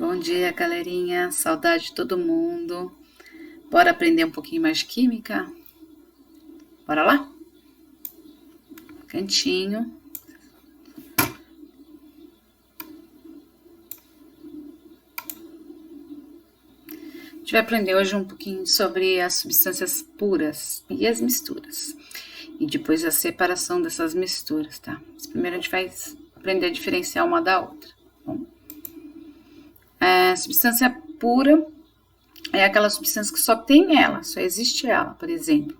Bom dia, galerinha. Saudade de todo mundo. Bora aprender um pouquinho mais de química? Bora lá? Cantinho. A gente vai aprender hoje um pouquinho sobre as substâncias puras e as misturas. E depois a separação dessas misturas, tá? Mas primeiro a gente vai aprender a diferenciar uma da outra. Bom, substância pura é aquela substância que só tem ela, só existe ela. Por exemplo,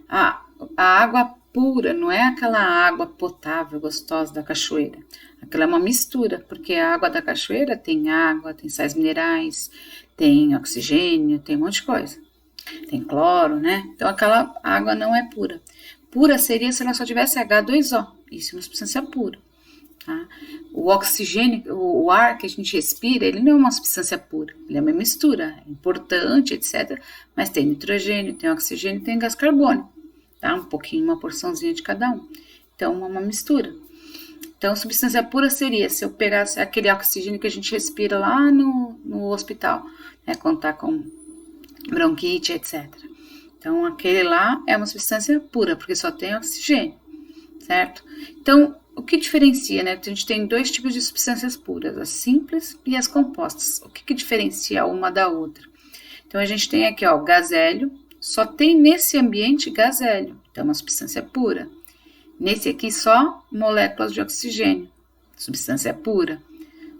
a água pura não é aquela água potável, gostosa da cachoeira. Aquela é uma mistura, porque a água da cachoeira tem água, tem sais minerais, tem oxigênio, tem um monte de coisa. Tem cloro, né? Então aquela água não é pura. Pura seria se ela só tivesse H2O. Isso é uma substância pura. Tá? O oxigênio, o ar que a gente respira, ele não é uma substância pura, ele é uma mistura, é importante, etc. Mas tem nitrogênio, tem oxigênio, tem gás carbônico, tá? Um pouquinho, uma porçãozinha de cada um. Então, é uma mistura. Então, substância pura seria se eu pegasse aquele oxigênio que a gente respira lá no hospital, né, quando tá com bronquite, etc. Então, aquele lá é uma substância pura, porque só tem oxigênio, certo? Então, o que diferencia, né? A gente tem dois tipos de substâncias puras, as simples e as compostas. O que diferencia uma da outra? Então, a gente tem aqui, ó, o gás hélio, só tem nesse ambiente gás hélio, então é uma substância pura. Nesse aqui, só moléculas de oxigênio, substância pura.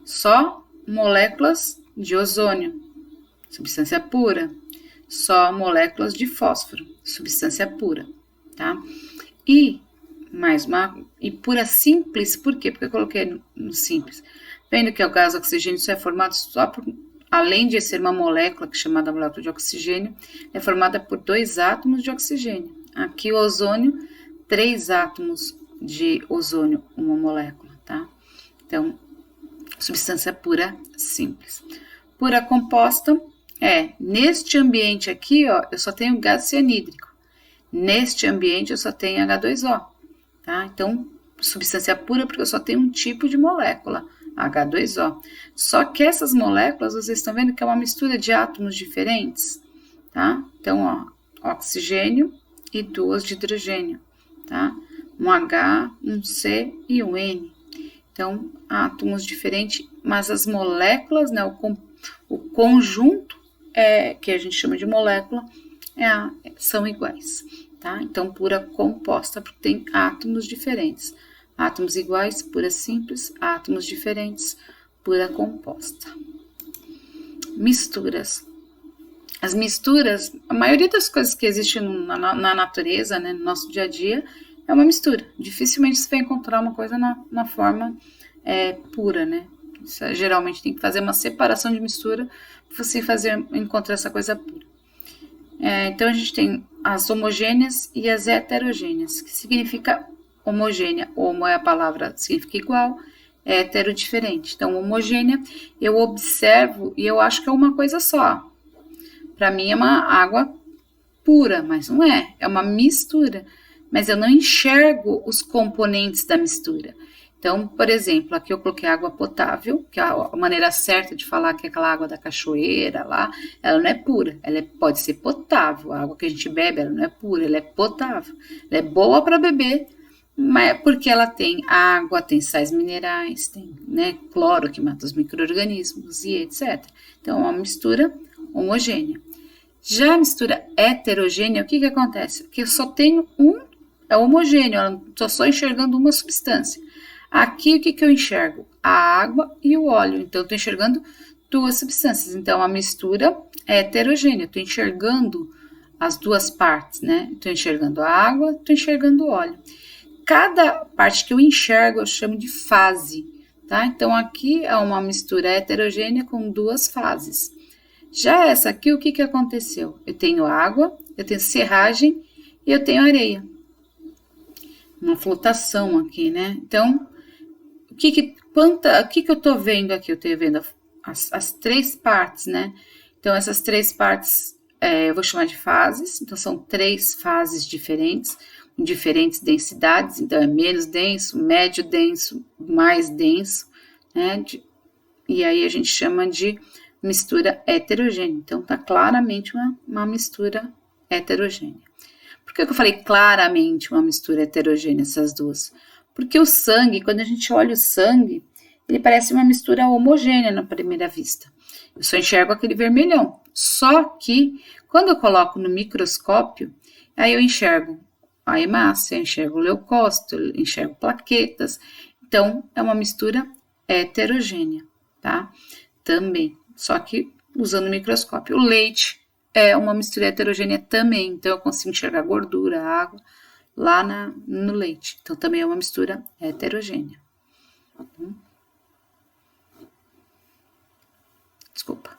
Só moléculas de ozônio, substância pura. Só moléculas de fósforo, substância pura, tá? E pura simples, por quê? Porque eu coloquei no simples. Vendo que o gás oxigênio só é formado só por, além de ser uma molécula, que é chamada molécula de oxigênio, é formada por 2 átomos de oxigênio. Aqui o ozônio, 3 átomos de ozônio, uma molécula, tá? Então, substância pura simples. Pura composta neste ambiente aqui, ó, eu só tenho gás cianídrico. Neste ambiente eu só tenho H2O. Tá? Então, substância pura porque eu só tenho um tipo de molécula, H2O. Só que essas moléculas, vocês estão vendo que é uma mistura de átomos diferentes, tá? Então, ó, oxigênio e 2 de hidrogênio, tá? Um H, um C e um N. Então, átomos diferentes, mas as moléculas, né, o conjunto que a gente chama de molécula, são iguais. Tá? Então, pura composta, porque tem átomos diferentes. Átomos iguais, pura simples, átomos diferentes, pura composta. Misturas. As misturas, a maioria das coisas que existem na natureza, né, no nosso dia a dia, é uma mistura. Dificilmente você vai encontrar uma coisa na forma pura, né? Geralmente tem que fazer uma separação de mistura para você encontrar essa coisa pura. Então, a gente tem as homogêneas e as heterogêneas, que significa homogênea. Homo é a palavra, significa igual, hétero, diferente. Então, homogênea, eu observo e eu acho que é uma coisa só. Para mim é uma água pura, mas não é. É uma mistura, mas eu não enxergo os componentes da mistura. Então, por exemplo, aqui eu coloquei água potável, que é a maneira certa de falar que é aquela água da cachoeira lá, ela não é pura, ela pode ser potável. A água que a gente bebe, ela não é pura, ela é potável. Ela é boa para beber, mas porque ela tem água, tem sais minerais, tem, né, cloro que mata os micro-organismos e etc. Então, é uma mistura homogênea. Já a mistura heterogênea, o que acontece? Que eu só tenho é homogêneo, eu estou só enxergando uma substância. Aqui, o que eu enxergo? A água e o óleo. Então, eu estou enxergando 2 substâncias. Então, a mistura é heterogênea. Estou enxergando as 2 partes, né? Estou enxergando a água, estou enxergando o óleo. Cada parte que eu enxergo, eu chamo de fase, tá? Então, aqui é uma mistura heterogênea com 2 fases. Já essa aqui, o que aconteceu? Eu tenho água, eu tenho serragem e eu tenho areia. Uma flotação aqui, né? Então, o que eu tô vendo aqui? Eu tô vendo as 3 partes, né? Então, essas 3 partes eu vou chamar de fases. Então, são 3 fases diferentes, com diferentes densidades. Então, é menos denso, médio denso, mais denso, né? E aí a gente chama de mistura heterogênea. Então, tá claramente uma mistura heterogênea. Por que eu falei claramente uma mistura heterogênea, essas duas? Porque o sangue, quando a gente olha o sangue, ele parece uma mistura homogênea na primeira vista. Eu só enxergo aquele vermelhão. Só que, quando eu coloco no microscópio, aí eu enxergo a hemácia, eu enxergo o leucócito, eu enxergo plaquetas. Então, é uma mistura heterogênea, tá? Também, só que usando o microscópio. O leite é uma mistura heterogênea também, então eu consigo enxergar gordura, água lá no leite. Então, também é uma mistura heterogênea. Desculpa.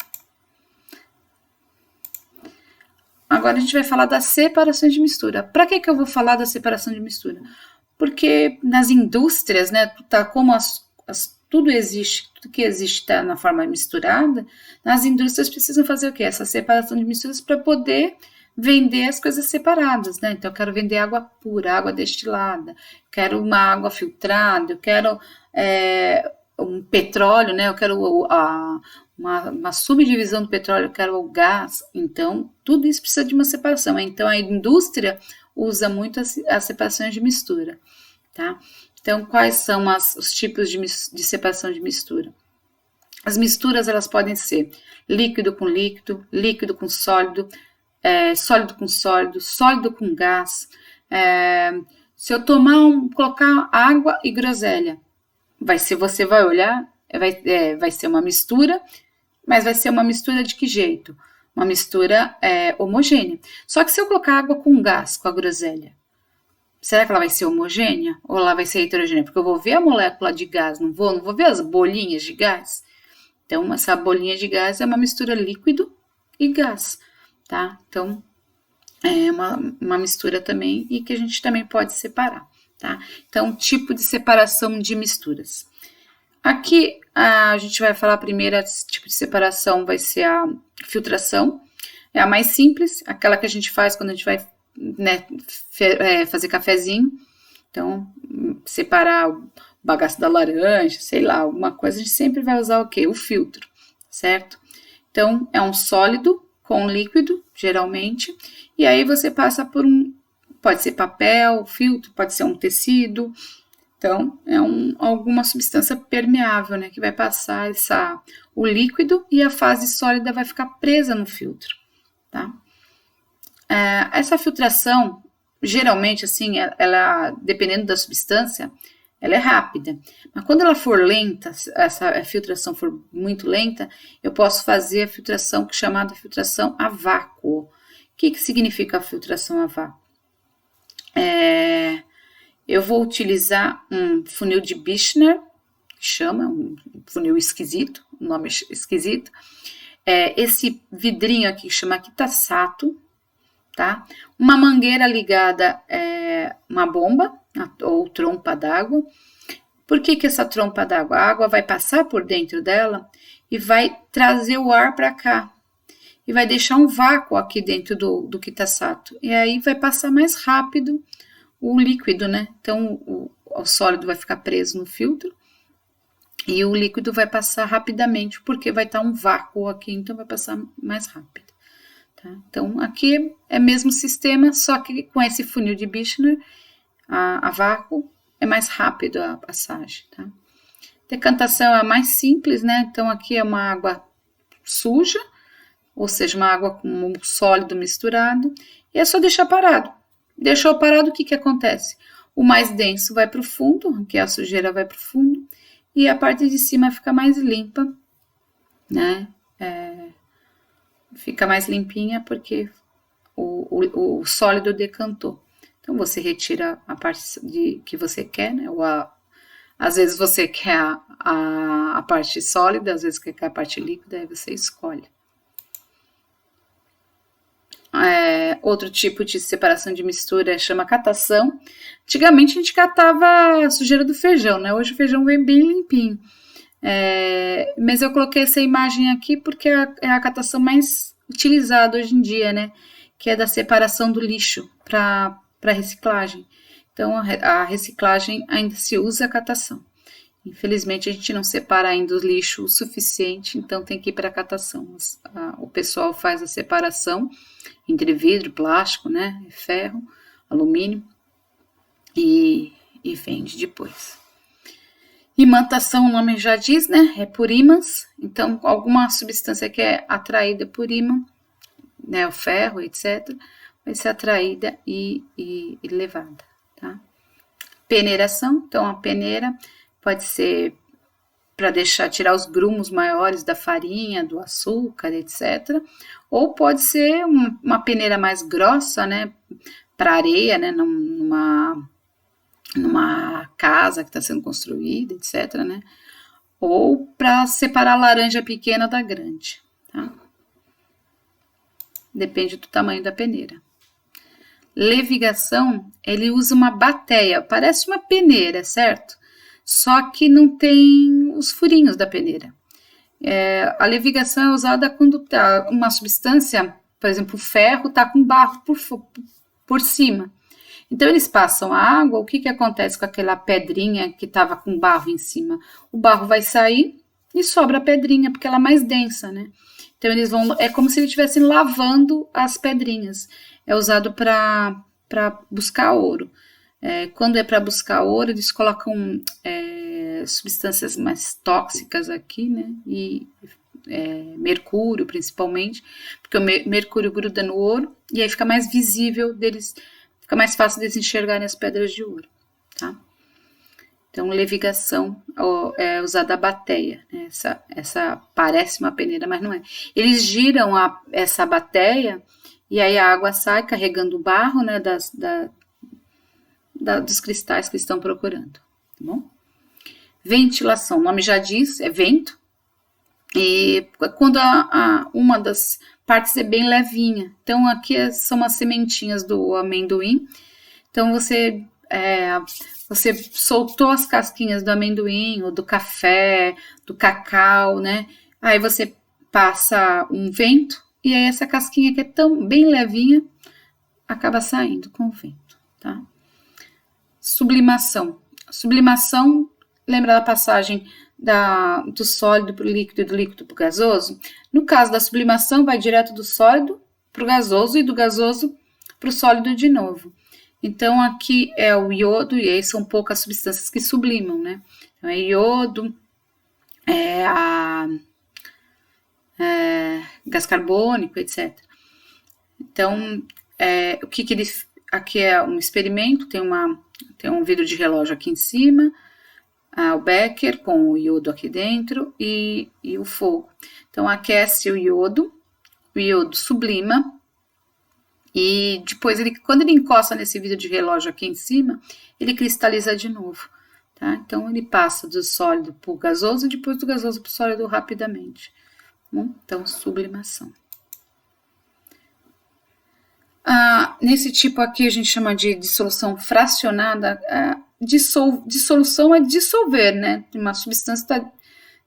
Agora a gente vai falar da separação de mistura. Para que eu vou falar da separação de mistura? Porque nas indústrias, né, tá como tudo existe, tudo que existe está na forma misturada, nas indústrias precisam fazer o quê? Essa separação de misturas para poder vender as coisas separadas, né? Então, eu quero vender água pura, água destilada, quero uma água filtrada, eu quero um petróleo, né? Eu quero uma subdivisão do petróleo, eu quero o gás. Então, tudo isso precisa de uma separação. Então, a indústria usa muito as separações de mistura, tá? Então, quais são os tipos de separação de mistura? As misturas, elas podem ser líquido com líquido, líquido com sólido, sólido com sólido, sólido com gás. Se eu colocar água e groselha, você vai olhar, vai ser uma mistura, mas vai ser uma mistura de que jeito? Uma mistura homogênea. Só que se eu colocar água com gás, com a groselha, será que ela vai ser homogênea ou ela vai ser heterogênea? Porque eu vou ver a molécula de gás, não vou ver as bolinhas de gás. Então, essa bolinha de gás é uma mistura líquido e gás, tá? Então, é uma mistura também e que a gente também pode separar, tá? Então, tipo de separação de misturas. Aqui, a gente vai falar primeiro, tipo de separação vai ser a filtração. É a mais simples, aquela que a gente faz quando a gente vai, né, fazer cafezinho. Então, separar o bagaço da laranja, sei lá, alguma coisa, a gente sempre vai usar o quê? O filtro, certo? Então, é um sólido com líquido, geralmente, e aí você passa por pode ser papel, filtro, pode ser um tecido. Então, é alguma substância permeável, né, que vai passar o líquido e a fase sólida vai ficar presa no filtro, tá? Essa filtração, geralmente, assim, ela, dependendo da substância, ela é rápida. Mas quando ela for lenta, essa filtração for muito lenta, eu posso fazer a filtração chamada filtração a vácuo. O que significa a filtração a vácuo? Eu vou utilizar um funil de Bichner, que chama, um funil esquisito, um nome esquisito. Esse vidrinho aqui chama Kitasato, tá? Uma mangueira ligada uma bomba ou trompa d'água. Por que essa trompa d'água? A água vai passar por dentro dela e vai trazer o ar para cá. E vai deixar um vácuo aqui dentro do Kitasato. E aí vai passar mais rápido o líquido, né? Então, o sólido vai ficar preso no filtro e o líquido vai passar rapidamente, porque vai estar um vácuo aqui, então vai passar mais rápido. Tá? Então, aqui é o mesmo sistema, só que com esse funil de Bichner, a vácuo, é mais rápido a passagem. Tá? Decantação é a mais simples, né? Então, aqui é uma água suja, ou seja, uma água com um sólido misturado, e é só deixar parado. Deixou parado, o que acontece? O mais denso vai para o fundo, que a sujeira vai para o fundo, e a parte de cima fica mais limpa, né? Fica mais limpinha porque o sólido decantou. Então, você retira a parte que você quer, né? Às vezes você quer a parte sólida, às vezes quer a parte líquida, aí você escolhe. Outro tipo de separação de mistura chama catação. Antigamente a gente catava a sujeira do feijão, né? Hoje o feijão vem bem limpinho. Mas eu coloquei essa imagem aqui porque é a catação mais utilizada hoje em dia, né? Que é da separação do lixo para reciclagem. Então a reciclagem ainda se usa a catação. Infelizmente, a gente não separa ainda o lixo o suficiente, então tem que ir para a catação. O pessoal faz a separação entre vidro, plástico, né, ferro, alumínio e vende depois. Imantação, o nome já diz, né, é por ímãs. Então, alguma substância que é atraída por ímã, né, o ferro, etc., vai ser atraída e levada, tá? Peneiração, então a peneira pode ser para tirar os grumos maiores da farinha, do açúcar, etc. Ou pode ser uma peneira mais grossa, né, para areia, né, numa casa que está sendo construída, etc., né, ou para separar a laranja pequena da grande, tá? Depende do tamanho da peneira. Levigação, ele usa uma bateia, parece uma peneira, certo? Só que não tem os furinhos da peneira. A levigação é usada quando tá uma substância, por exemplo, o ferro está com barro por cima. Então, eles passam a água, o que acontece com aquela pedrinha que estava com barro em cima? O barro vai sair e sobra a pedrinha, porque ela é mais densa, né? Então, é como se eles estivessem lavando as pedrinhas. É usado para buscar ouro. Quando é para buscar ouro, eles colocam substâncias mais tóxicas aqui, né? E mercúrio, principalmente, porque o mercúrio gruda no ouro e aí fica mais visível deles, fica mais fácil deles enxergarem as pedras de ouro, tá? Então, levigação é usada a bateia, né? Essa parece uma peneira, mas não é. Eles giram essa bateia e aí a água sai carregando o barro, né, dos cristais que estão procurando, tá bom? Ventilação, o nome já diz, é vento. E quando uma das partes é bem levinha. Então, aqui são as sementinhas do amendoim. Então, você soltou as casquinhas do amendoim, ou do café, do cacau, né? Aí você passa um vento, e aí essa casquinha que é bem levinha, acaba saindo com o vento, tá? Sublimação. Sublimação, lembra da passagem do sólido para o líquido e do líquido para o gasoso? No caso da sublimação, vai direto do sólido para o gasoso e do gasoso para o sólido de novo. Então, aqui é o iodo, e aí são poucas substâncias que sublimam, né? Então, é iodo, gás carbônico, etc. Então, o que eles... Aqui é um experimento, tem um vidro de relógio aqui em cima, o becker com o iodo aqui dentro e o fogo. Então, aquece o iodo sublima, e depois, quando ele encosta nesse vidro de relógio aqui em cima, ele cristaliza de novo, tá? Então, ele passa do sólido para o gasoso e depois do gasoso para o sólido rapidamente. Bom, então, sublimação. Nesse tipo aqui, a gente chama de dissolução fracionada. Dissolução é dissolver, né? Uma substância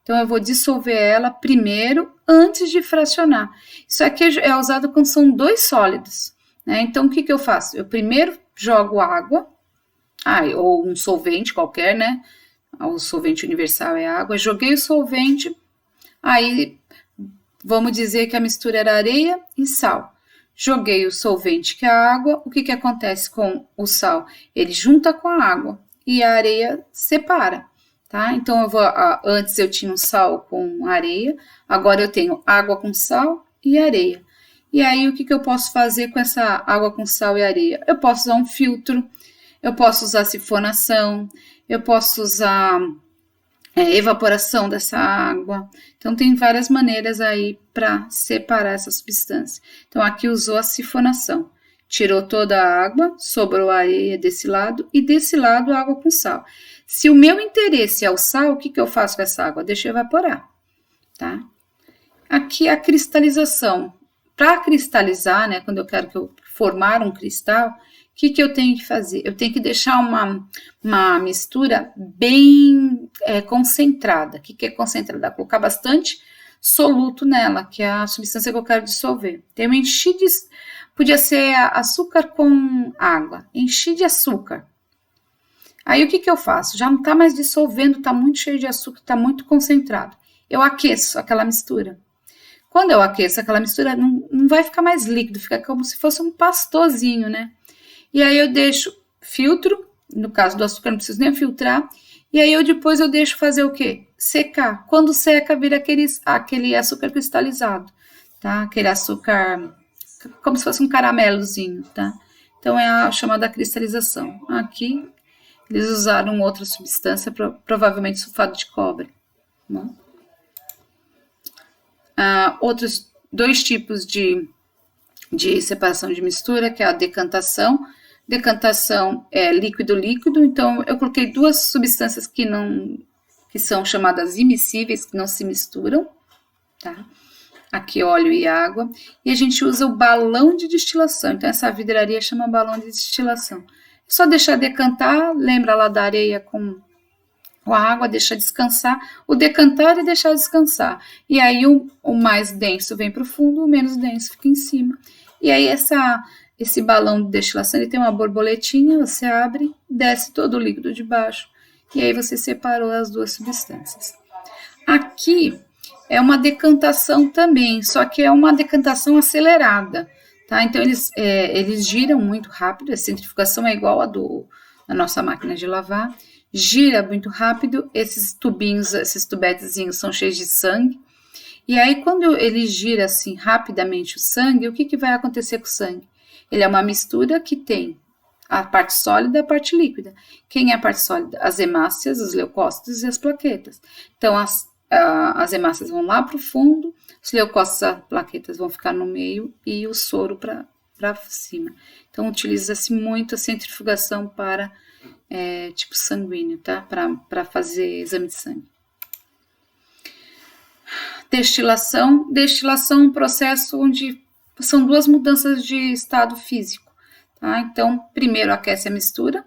Então, eu vou dissolver ela primeiro, antes de fracionar. Isso aqui é usado quando são dois sólidos, né? Então, o que eu faço? Eu primeiro jogo água, ou um solvente qualquer, né? O solvente universal é água. Joguei o solvente, aí vamos dizer que a mistura era areia e sal. Joguei o solvente, que é a água, o que acontece com o sal? Ele junta com a água e a areia separa. Tá? Então, antes eu tinha um sal com areia, agora eu tenho água com sal e areia. E aí, o que eu posso fazer com essa água com sal e areia? Eu posso usar um filtro, eu posso usar sifonação, eu posso usar evaporação dessa água. Então, tem várias maneiras aí para separar essa substância. Então, aqui usou a sifonação. Tirou toda a água, sobrou a areia desse lado e desse lado a água com sal. Se o meu interesse é o sal, o que eu faço com essa água? Deixo evaporar, tá? Aqui a cristalização. Para cristalizar, né, quando eu quero formar um cristal, o que eu tenho que fazer? Eu tenho que deixar uma mistura bem concentrada. O que é concentrada? Colocar bastante soluto nela, que é a substância que eu quero dissolver. Então, eu enchi de... Podia ser açúcar com água. Enchi de açúcar. Aí o que eu faço? Já não está mais dissolvendo, está muito cheio de açúcar, está muito concentrado. Eu aqueço aquela mistura. Quando eu aqueço aquela mistura, não vai ficar mais líquido, fica como se fosse um pastozinho, né? E aí eu deixo, filtro, no caso do açúcar não preciso nem filtrar, e aí depois eu deixo fazer o quê? Secar. Quando seca, vira aquele açúcar cristalizado, tá? Aquele açúcar, como se fosse um caramelozinho, tá? Então é a chamada cristalização. Aqui eles usaram outra substância, provavelmente sulfato de cobre, né? Outros 2 tipos de separação de mistura, que é a decantação. Decantação é líquido-líquido, então eu coloquei 2 substâncias que são chamadas immiscíveis, que não se misturam, tá? Aqui óleo e água, e a gente usa o balão de destilação, então essa vidraria chama balão de destilação. É só deixar decantar, lembra lá da areia com a água, deixa descansar, o decantar e deixar descansar, e aí o mais denso vem para o fundo, o menos denso fica em cima, e aí esse balão de destilação, ele tem uma borboletinha, você abre, desce todo o líquido de baixo, e aí você separou as 2 substâncias. Aqui é uma decantação também, só que é uma decantação acelerada, tá? Então eles giram muito rápido, a centrifugação é igual a da nossa máquina de lavar, gira muito rápido, esses tubinhos, esses tubetezinhos são cheios de sangue, e aí quando ele gira assim rapidamente o sangue, o que vai acontecer com o sangue? Ele é uma mistura que tem a parte sólida e a parte líquida. Quem é a parte sólida? As hemácias, os leucócitos e as plaquetas. Então as hemácias vão lá para o fundo, os leucócitos e as plaquetas vão ficar no meio e o soro para cima. Então utiliza-se muito a centrifugação para tipo sanguíneo, tá? Para fazer exame de sangue. Destilação é um processo onde são 2 mudanças de estado físico, tá? Então, primeiro aquece a mistura,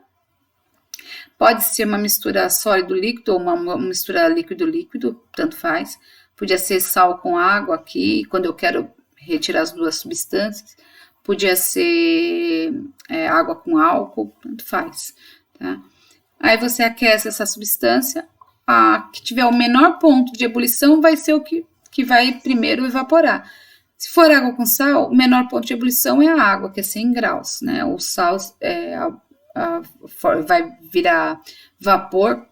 pode ser uma mistura sólido-líquido ou uma mistura líquido-líquido, tanto faz, podia ser sal com água aqui, quando eu quero retirar as 2 substâncias, podia ser água com álcool, tanto faz, tá? Aí você aquece essa substância, a que tiver o menor ponto de ebulição vai ser o que vai primeiro evaporar. Se for água com sal, o menor ponto de ebulição é a água, que é 100 graus, né? O sal vai virar vapor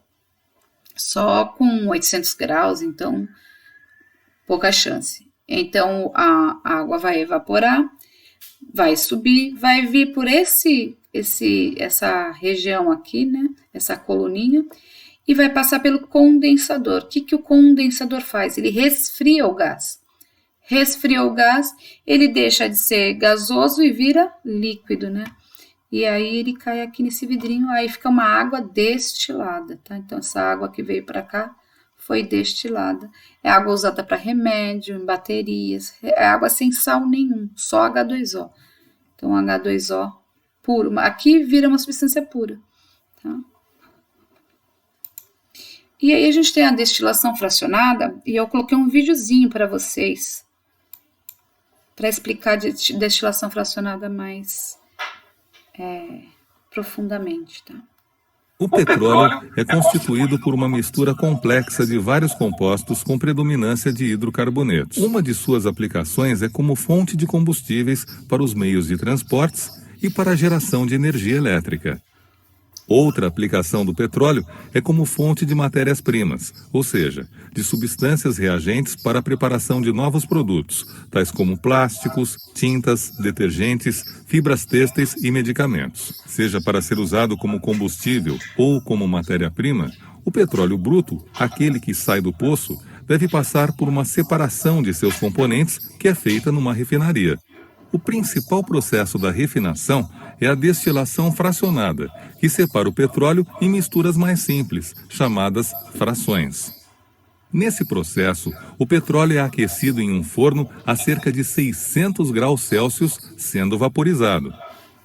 só com 800 graus, então pouca chance. Então a água vai evaporar, vai subir, vai vir por essa região aqui, né? Essa coluninha, e vai passar pelo condensador. O que o condensador faz? Ele resfria o gás. Resfriou o gás, ele deixa de ser gasoso e vira líquido, né? E aí ele cai aqui nesse vidrinho, aí fica uma água destilada, tá? Então essa água que veio para cá foi destilada. É água usada para remédio, em baterias, é água sem sal nenhum, só H2O. Então H2O puro, aqui vira uma substância pura, tá? E aí a gente tem a destilação fracionada, e eu coloquei um videozinho para vocês, para explicar de destilação fracionada mais profundamente, tá? O petróleo é constituído por uma mistura complexa de vários compostos com predominância de hidrocarbonetos. Uma de suas aplicações é como fonte de combustíveis para os meios de transportes e para a geração de energia elétrica. Outra aplicação do petróleo é como fonte de matérias-primas, ou seja, de substâncias reagentes para a preparação de novos produtos, tais como plásticos, tintas, detergentes, fibras têxteis e medicamentos. Seja para ser usado como combustível ou como matéria-prima, o petróleo bruto, aquele que sai do poço, deve passar por uma separação de seus componentes que é feita numa refinaria. O principal processo da refinação é a destilação fracionada, que separa o petróleo em misturas mais simples, chamadas frações. Nesse processo, o petróleo é aquecido em um forno a cerca de 600 graus Celsius, sendo vaporizado.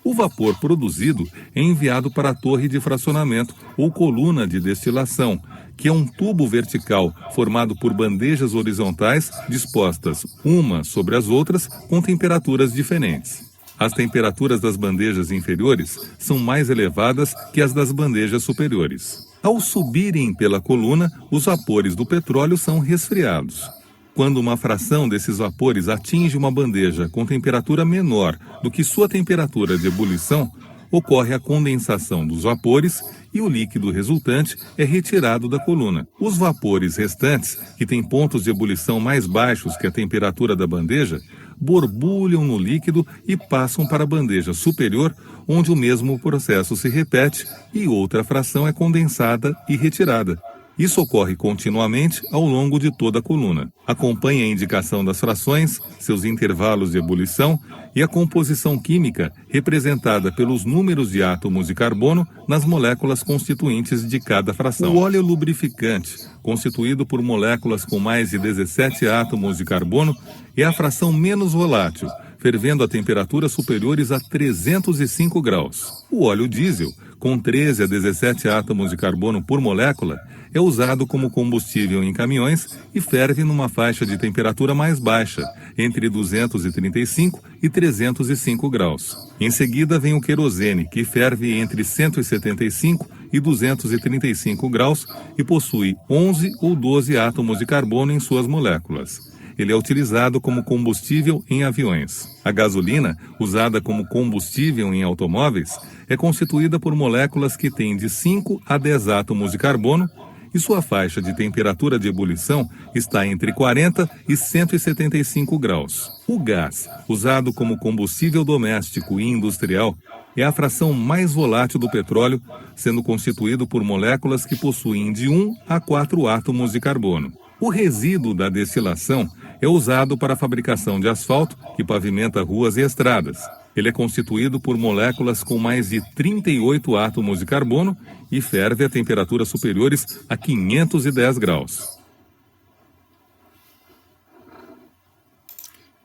O vapor produzido é enviado para a torre de fracionamento ou coluna de destilação, que é um tubo vertical formado por bandejas horizontais dispostas uma sobre as outras com temperaturas diferentes. As temperaturas das bandejas inferiores são mais elevadas que as das bandejas superiores. Ao subirem pela coluna, os vapores do petróleo são resfriados. Quando uma fração desses vapores atinge uma bandeja com temperatura menor do que sua temperatura de ebulição, ocorre a condensação dos vapores e o líquido resultante é retirado da coluna. Os vapores restantes, que têm pontos de ebulição mais baixos que a temperatura da bandeja, borbulham no líquido e passam para a bandeja superior, onde o mesmo processo se repete e outra fração é condensada e retirada. Isso ocorre continuamente ao longo de toda a coluna. Acompanhe a indicação das frações, seus intervalos de ebulição e a composição química representada pelos números de átomos de carbono nas moléculas constituintes de cada fração. O óleo lubrificante, constituído por moléculas com mais de 17 átomos de carbono, é a fração menos volátil, fervendo a temperaturas superiores a 305 graus. O óleo diesel, com 13 a 17 átomos de carbono por molécula, é usado como combustível em caminhões e ferve numa faixa de temperatura mais baixa, entre 235 e 305 graus. Em seguida vem o querosene, que ferve entre 175 e 235 graus e possui 11 ou 12 átomos de carbono em suas moléculas. Ele é utilizado como combustível em aviões. A gasolina, usada como combustível em automóveis, é constituída por moléculas que têm de 5 a 10 átomos de carbono e sua faixa de temperatura de ebulição está entre 40 e 175 graus. O gás, usado como combustível doméstico e industrial, é a fração mais volátil do petróleo, sendo constituído por moléculas que possuem de 1 a 4 átomos de carbono. O resíduo da destilação é usado para a fabricação de asfalto que pavimenta ruas e estradas. Ele é constituído por moléculas com mais de 38 átomos de carbono e ferve a temperaturas superiores a 510 graus.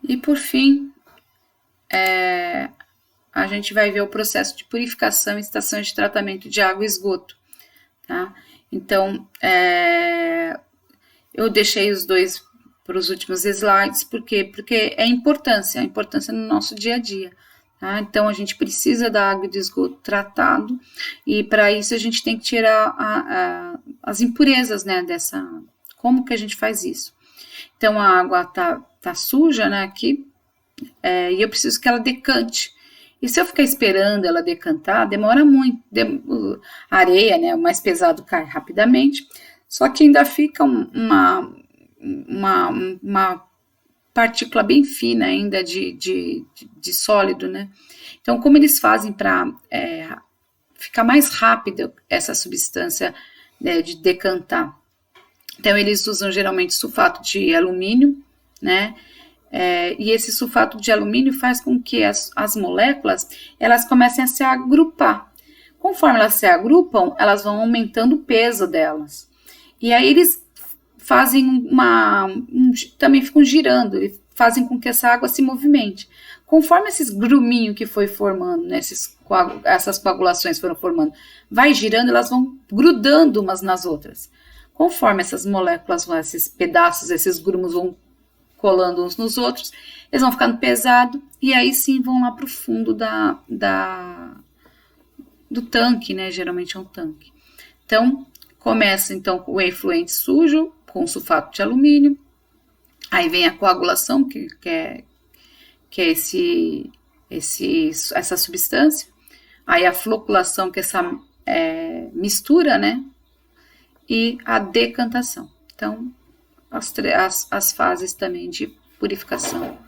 E por fim, a gente vai ver o processo de purificação em estações de tratamento de água e esgoto. Tá? Então, eu deixei os dois para os últimos slides, por quê? Porque é a importância no nosso dia a dia. Tá? Então, a gente precisa da água de esgoto tratado e para isso a gente tem que tirar as impurezas, né, dessa água. Como que a gente faz isso? Então, a água tá suja, né, aqui, e eu preciso que ela decante. E se eu ficar esperando ela decantar, demora muito. A areia, né, o mais pesado cai rapidamente, só que ainda fica uma partícula bem fina ainda de sólido, né? Então, como eles fazem para ficar mais rápido essa substância de decantar? Então, eles usam geralmente sulfato de alumínio, né? E esse sulfato de alumínio faz com que as moléculas elas comecem a se agrupar. Conforme elas se agrupam, elas vão aumentando o peso delas. E aí eles fazem também ficam girando, eles fazem com que essa água se movimente. Conforme esses gruminhos que foi formando, né, essas coagulações foram formando, vai girando, elas vão grudando umas nas outras. Conforme essas moléculas, esses pedaços, esses grumos vão colando uns nos outros, eles vão ficando pesados e aí sim vão lá para o fundo do tanque, né? Geralmente é um tanque. Então, começa então o efluente sujo com sulfato de alumínio, aí vem a coagulação, que é essa substância, aí a floculação, que é essa mistura, né? E a decantação. Então, as fases também de purificação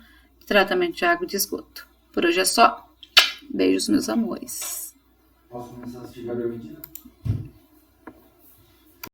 e tratamento de água e de esgoto. Por hoje é só. Beijos, meus amores. Posso começar a assistir Gabriel Medina?